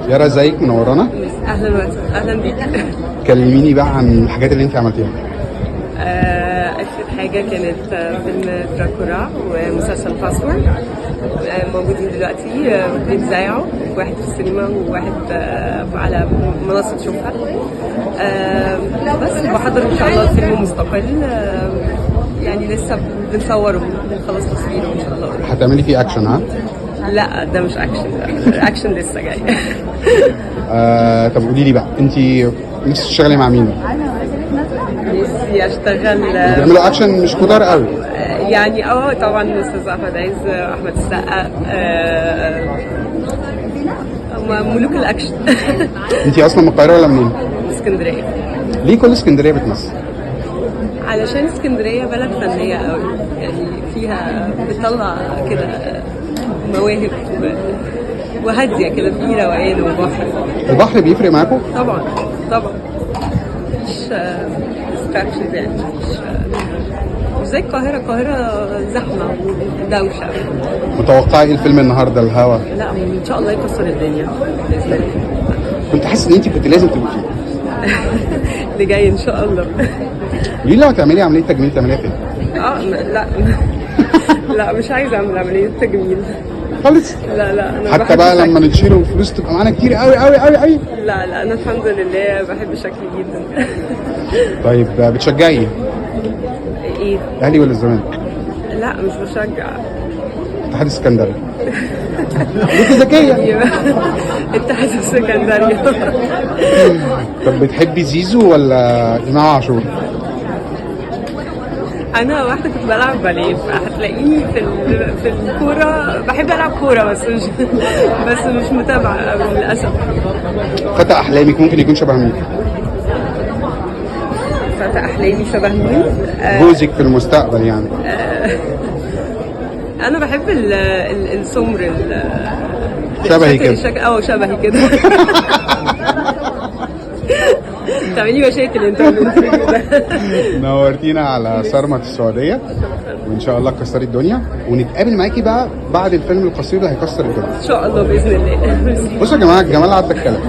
يارا ازيك؟ منورانا. اهلا وسهلا، اهلا بيك. كلميني بقى عن الحاجات اللي انت عملتيها. اخر حاجه كانت فيلم دراكولا ومسلسل باسورد، موجودين دلوقتي بيتذاعوا، واحد في السينما وواحد على منصه شوفها. بس بحضر ان شاء الله فيلم مستقل، يعني لسه بنصوره، بنخلص تصويره ان شاء الله. هتعملي فيه اكشن ها؟ لا ده مش اكشن، ده اكشن لسه جاي. طب قولي لي بقى، انت نفسك تشتغلي مع مين؟ نفسي اشتغل بيعملوا اكشن مش كتار قوي. يعني طبعا الاستاذ احمد عز، احمد السقا، ملوك الاكشن. انت اصلا من القاهره ولا منين؟ اسكندريه. ليه كل اسكندريه بتمثل؟ علشان اسكندريه بلد فنيه قوي، يعني فيها بتطلع كده مواهب وهاديه كده، في روقان وبحر. البحر بيفرق معاكم؟ طبعا طبعا، مفيش ستراكشرز، يعني مش زي القاهره زحمه ودوشه. متوقعي ايه الفيلم النهارده الهوا؟ لا ان شاء الله يكسر الدنيا باذن الله. كنت حاسس ان انت كنت لازم تبقي فيه. اللي جاي ان شاء الله. ليه لو هتعملي عمليه تجميل تعمليها فين؟ لا لا مش عايزه اعمل عمليه تجميل خالص؟ لا انا حتى بحب بقى شكلي. لما نشيله الفلوس تبقى معانا كتير قوي قوي قوي قوي. لا انا الحمد لله بحب شكلي جدا. طيب بتشجعي ايه؟ الاهلي ولا الزمالك؟ لا مش بشجع. اتحاد السكندري. انت ذكيه. ايوه. اتحاد السكندري. طب بتحبي زيزو ولا امام عاشور؟ انا واحده كنت بلعب باليه، فهتلاقيني في الكوره بحب العب كوره، بس مش متابعه قوي للاسف. فتى احلامك ممكن يكون شبه مين؟ فتى احلامي شبه مين؟ جوزك في المستقبل يعني. انا بحب السمر، شبهي كده. شبهي كده. تعملي مشاكل انت بالانترفيو ده. نورتينا على صرمة السعودية، وان شاء الله تكسري الدنيا، ونتقابل معاكي بقى بعد الفيلم القصير ده هيكسر الدنيا ان شاء الله باذن الله. بصوا يا جماعه، الجمال عدى الكلام.